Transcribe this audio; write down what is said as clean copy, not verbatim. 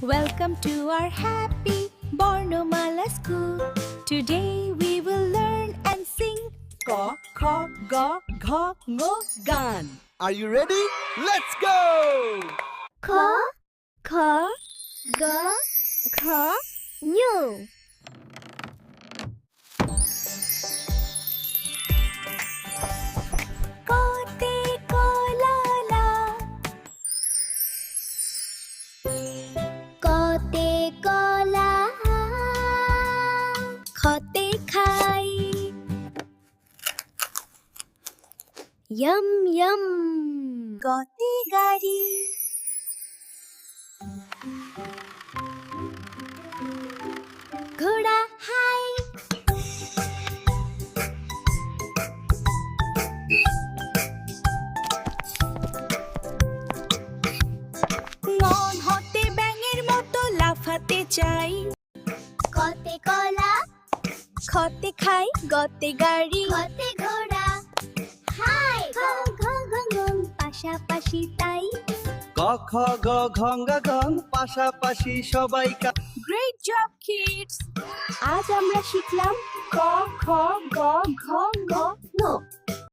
Welcome to our happy Bornomala school. Today we will learn and sing ক খ গ ঘ ঙ গান. Are you ready? Let's go! খ খ গ ঘ ঞ কতে কলালা কতে কলা খতে খাই yum yum গতে গাড়ি ঘোড়া হাই মন হতে ব্যাঙের মতো লাফাতে চাই কতে কলা খতে খাই গতে গাড়ি কতে ঘোড়া হাই ঘং ঘং ঘং ঘং পাশাপাশি তাই ক খ গ ঘঙ্গা ঘং পাশাপাশি সবাই গ্রেট জব কিডস আজ আমরা শিখলাম ক খ গ ঘ ঙ ঙ